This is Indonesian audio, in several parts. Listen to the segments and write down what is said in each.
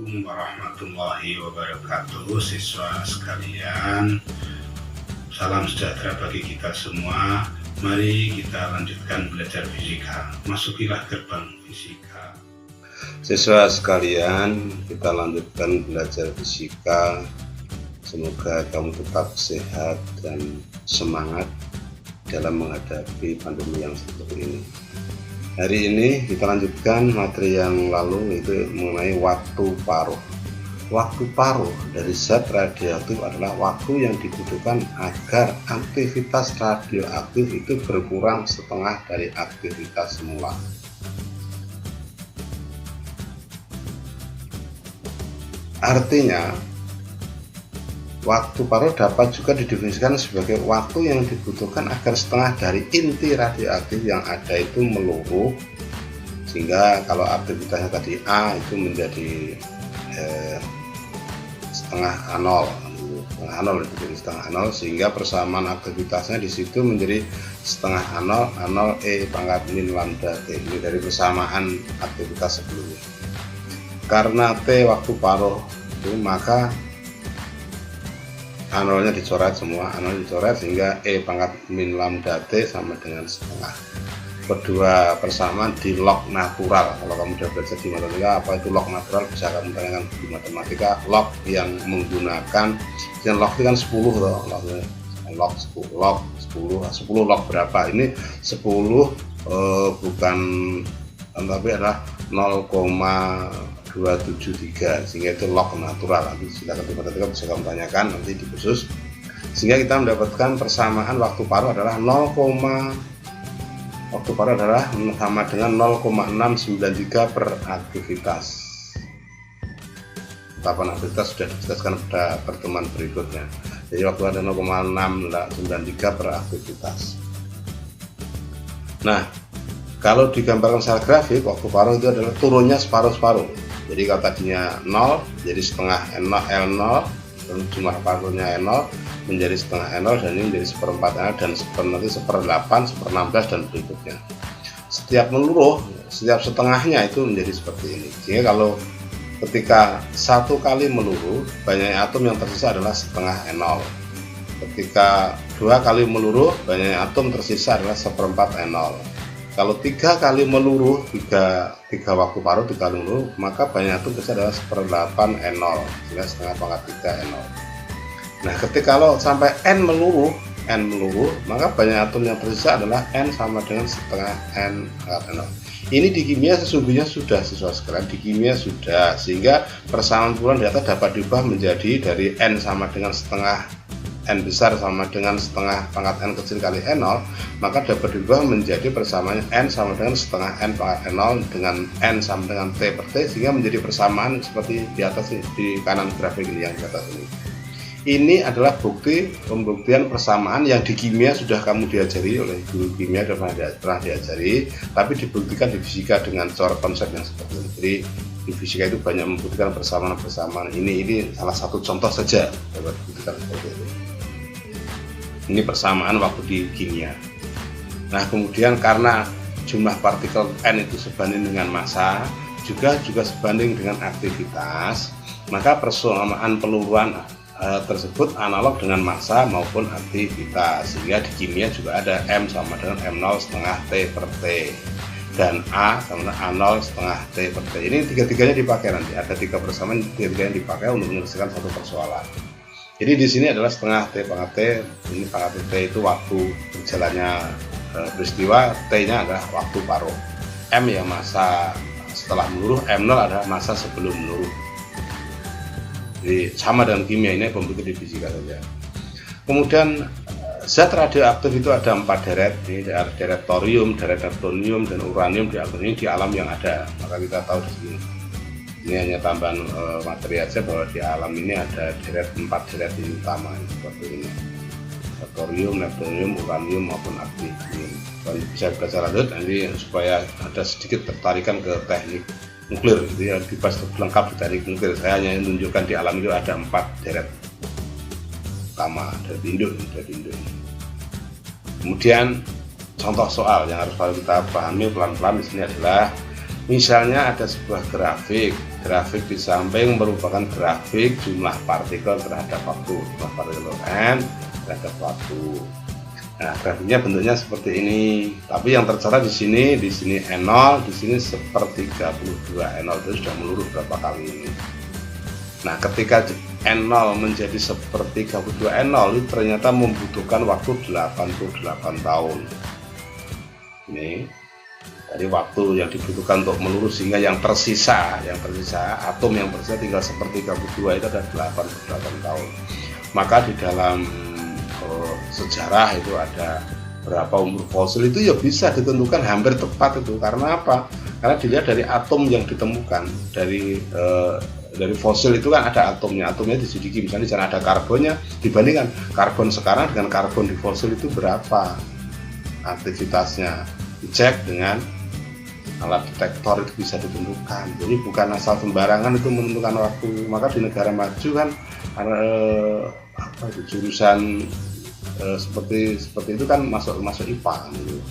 Assalamualaikum warahmatullahi wabarakatuh. Siswa sekalian, salam sejahtera bagi kita semua. Mari kita lanjutkan belajar fisika. Masukilah gerbang fisika. Siswa sekalian, kita lanjutkan belajar fisika. Semoga kamu tetap sehat dan semangat dalam menghadapi pandemi yang seperti ini. Hari ini kita lanjutkan materi yang lalu, yaitu mengenai waktu paruh. Waktu paruh dari zat radioaktif adalah waktu yang dibutuhkan agar aktivitas radioaktif itu berkurang setengah dari aktivitas semula. Artinya, waktu paruh dapat juga didefinisikan sebagai waktu yang dibutuhkan agar setengah dari inti radioaktif yang ada itu meluruh, sehingga kalau aktivitasnya tadi A itu menjadi setengah A0, setengah A0, sehingga persamaan aktivitasnya di situ menjadi setengah A0 E pangkat min lambda T. Ini dari persamaan aktivitas sebelumnya. Karena T waktu paruh itu, maka A0-nya dicoret semua, A0 dicoret, sehingga E pangkat min lambda T sama dengan setengah. Kedua persamaan di log natural. Kalau kamu sudah belajar di matematika apa itu log natural, bisa kamu tanyakan di matematika. Log yang menggunakan, yang log itu kan 10 loh, log 10 log berapa? Ini 10 bukan, tapi adalah 0,273, sehingga itu log natural. Nanti silakan di matematika bisa kamu tanyakan nanti di khusus, sehingga kita mendapatkan persamaan waktu paruh adalah sama dengan 0,693 per aktivitas. Tahapan aktivitas sudah dijelaskan pada pertemuan berikutnya. Jadi waktu ada 0,693 per aktivitas. Nah, kalau digambarkan secara grafik, waktu paruh itu adalah turunnya separuh-separuh. Jadi kalau tadinya 0, jadi setengah L0, dan jumlah paruhnya L0 menjadi setengah L0, dan ini menjadi seperempat L, dan nanti 1/8, 1/16, dan berikutnya. Setiap meluruh, setiap setengahnya itu menjadi seperti ini. Sehingga kalau ketika satu kali meluruh, banyak atom yang tersisa adalah setengah L0. Ketika dua kali meluruh, banyak atom tersisa adalah 1/4 L0. Kalau 3 kali meluruh, 3 waktu paruh 3 kali meluruh, maka banyak atom tersisa adalah 1/8 N0, sehingga setengah pangkat 3 N0. Nah, ketika kalau sampai N meluruh, maka banyak atom yang tersisa adalah N sama dengan setengah N pangkat N0. Ini di kimia sesungguhnya sudah, siswa sekalian, di kimia sudah, sehingga persamaan puluhan di atas dapat diubah menjadi dari N sama dengan setengah N besar sama dengan setengah pangkat N kecil kali N0, maka dapat diubah menjadi persamaannya N sama dengan setengah N pangkat N0 dengan N sama dengan T per T, sehingga menjadi persamaan seperti di atas, di kanan grafik ini yang di atas ini. Ini adalah pembuktian persamaan yang di kimia sudah kamu diajari oleh guru kimia, dan pernah diajari, tapi dibuktikan di fisika dengan cara konsep yang seperti ini. Jadi di fisika itu banyak membuktikan persamaan-persamaan ini salah satu contoh saja dapat dibuktikan seperti itu. Ini persamaan waktu di kimia. Nah, kemudian karena jumlah partikel N itu sebanding dengan massa, juga sebanding dengan aktivitas, maka persamaan peluruhan tersebut analog dengan massa maupun aktivitas, sehingga di kimia juga ada M sama dengan M0 setengah T per T, dan A sama dengan A0 setengah T per T. Ini tiga-tiganya dipakai nanti, ada 3 persamaan, tiga-tiganya dipakai untuk menyelesaikan satu persoalan. Jadi di sini adalah setengah T pangkat T, ini pangkat T itu waktu berjalannya peristiwa, T-nya adalah waktu paruh. M ya massa setelah meluruh, M0 adalah massa sebelum meluruh. Jadi sama dengan kimia, ini pembukti di fisika saja. Kemudian zat radioaktif itu ada 4 deret, ini deret thorium, deret neptunium, dan uranium. Ini di alam yang ada, maka kita tahu di sini. Ini hanya tambahan materi aja bahwa di alam ini ada 4 deret ini utama seperti ini: thorium, neptunium, uranium maupun aktinium. Bisa belajar lanjut nanti supaya ada sedikit tertarikan ke teknik nuklir, jadi dibahas lengkap di teknik nuklir. Saya hanya menunjukkan di alam itu ada 4 deret utama, deret induk. Kemudian contoh soal yang harus kita pahami pelan-pelan di sini adalah Misalnya ada sebuah grafik di samping merupakan grafik jumlah partikel terhadap waktu, jumlah partikel n terhadap waktu. Nah, grafiknya bentuknya seperti ini, tapi yang tercara di sini N0, di sini 1/32. N0 itu sudah melurus berapa kali ini. Nah, ketika N0 menjadi 1/32 N0 itu ternyata membutuhkan waktu 88 tahun. Ini dari waktu yang dibutuhkan untuk melurus, sehingga yang tersisa atom yang tersisa tinggal 1/32 itu ada 88 tahun. Maka di dalam sejarah itu ada berapa umur fosil itu ya bisa ditentukan hampir tepat itu. Karena apa? Karena dilihat dari atom yang ditemukan dari fosil itu kan ada atomnya diselidiki, misalnya di sana ada karbonnya, dibandingkan karbon sekarang dengan karbon di fosil itu berapa aktivitasnya, dicek dengan alat detektor itu bisa ditentukan. Jadi bukan asal sembarangan itu menentukan waktu. Maka di negara maju kan jurusan seperti itu kan masuk IPA gitu.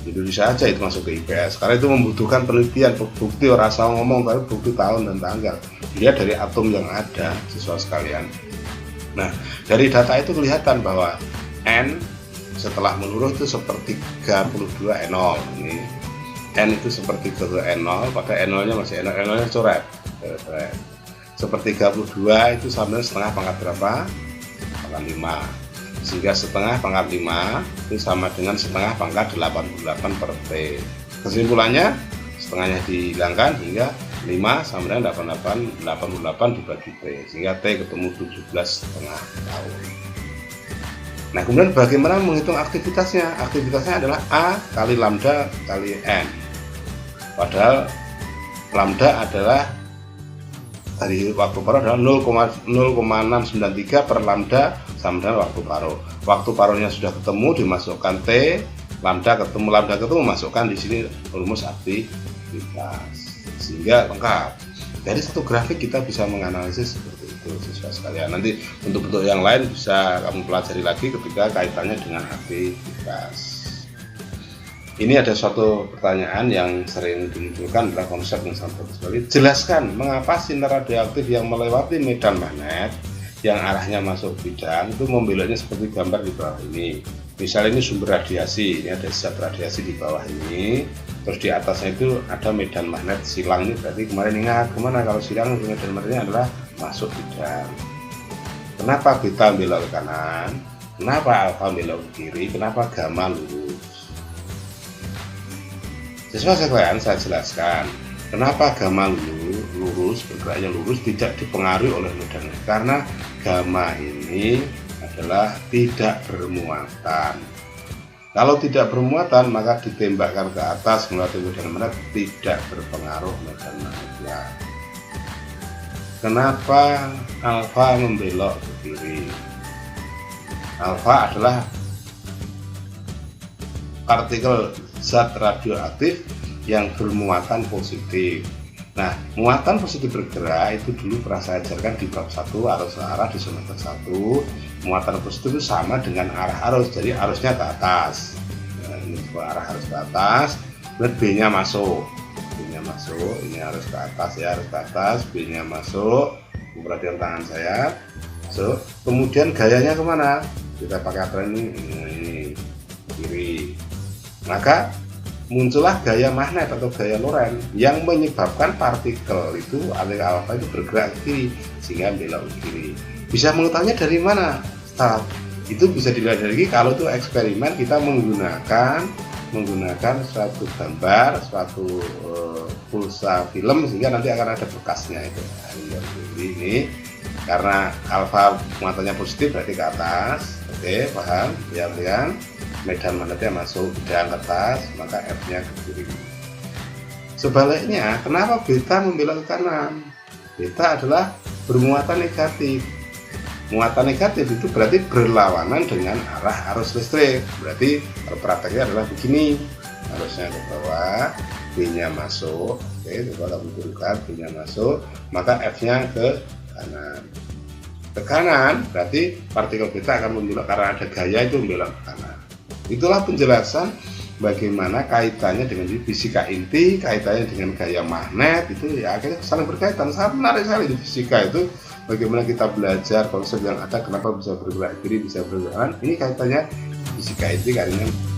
Di Indonesia aja itu masuk ke IPS karena itu membutuhkan penelitian, bukti, orang asal ngomong, tapi bukti tahun dan tanggal dilihat dari atom yang ada, siswa sekalian. Nah, dari data itu kelihatan bahwa N setelah menurun itu 1/32 N0. Ini N itu 1/32 N0, pada N0 nya masih N0 nya coret. 1/32 itu sama dengan setengah pangkat berapa? Pangkat 5. Sehingga setengah pangkat 5 itu sama dengan setengah pangkat 88/T. Kesimpulannya setengahnya dihilangkan hingga 5 sama dengan 88 dibagi T, sehingga T ketemu 17,5 tahun. Nah, kemudian bagaimana menghitung aktivitasnya? Aktivitasnya adalah A kali lambda kali N. Padahal lambda adalah dari waktu paruh adalah 0,693 per lambda sama dengan waktu paruh. Waktu paruhnya sudah ketemu, dimasukkan T, lambda ketemu masukkan di sini rumus aktivitas, sehingga lengkap. Dari satu grafik kita bisa menganalisis seperti itu, siswa sekalian. Nanti bentuk-bentuk yang lain bisa kamu pelajari lagi ketika kaitannya dengan aktivitas. Ini ada suatu pertanyaan yang sering dimunculkan adalah konsep yang sangat sekali. Jelaskan mengapa sinar radioaktif yang melewati medan magnet yang arahnya masuk bidang itu membeloknya seperti gambar di bawah ini. Misalnya ini sumber radiasi, ini ada zat radiasi di bawah ini, terus di atasnya itu ada medan magnet silang. Ini berarti kemarin ingat kemana kalau silang medan magnetnya adalah masuk bidang. Kenapa beta belok ke kanan? Kenapa alfa belok ke kiri? Kenapa gamma lurus? Siswa sekalian, saya jelaskan kenapa gamma lurus, bergeraknya lurus, tidak dipengaruhi oleh medan. Karena gamma ini adalah tidak bermuatan. Kalau tidak bermuatan, maka ditembakkan ke atas melalui medan magnet, tidak berpengaruh medan magnetnya. Kenapa alfa membelok ke kiri? Alfa adalah partikel zat radioaktif yang bermuatan positif. Nah, muatan positif bergerak itu dulu pernah saya ajarkan di bab 1 arus arah di semester 1. Muatan positif itu sama dengan arah arus, jadi arusnya ke atas. Nah, ini arah arus ke atas, dan B-nya masuk. B-nya masuk, ini arus ke atas ya, arus ke atas, B-nya masuk. Perhatikan tangan saya. So, kemudian gayanya kemana? Kita pakai aturan ini kiri. Maka muncullah gaya magnet atau gaya Lorentz yang menyebabkan partikel itu aliran alfa itu bergerak ke kiri sehingga belok ke kiri. Bisa mengetahuinya dari mana? Start. Itu bisa dilihat dari kalau itu eksperimen kita menggunakan suatu gambar, suatu pulsa film sehingga nanti akan ada bekasnya itu. Nah, ini karena alfa muatannya positif berarti ke atas. Oke, paham? Ya, kalian. Medan magnetnya masuk bidang ke atas, maka F-nya ke kiri. Sebaliknya, kenapa beta membelok ke kanan? Beta adalah bermuatan negatif. Muatan negatif itu berarti berlawanan dengan arah arus listrik. Berarti prakteknya adalah begini. Arusnya ke bawah, B-nya masuk. Oke, coba kamu turunkan, B-nya masuk, maka F-nya ke kanan. Ke kanan berarti partikel beta akan membelok karena ada gaya itu membelok ke kanan. Itulah penjelasan bagaimana kaitannya dengan fisika inti, kaitannya dengan gaya magnet, itu ya akhirnya saling berkaitan. Sangat menarik sekali di fisika itu, bagaimana kita belajar konsep yang ada, kenapa bisa bergerak kiri, bisa bergerak kanan, ini kaitannya fisika inti dengan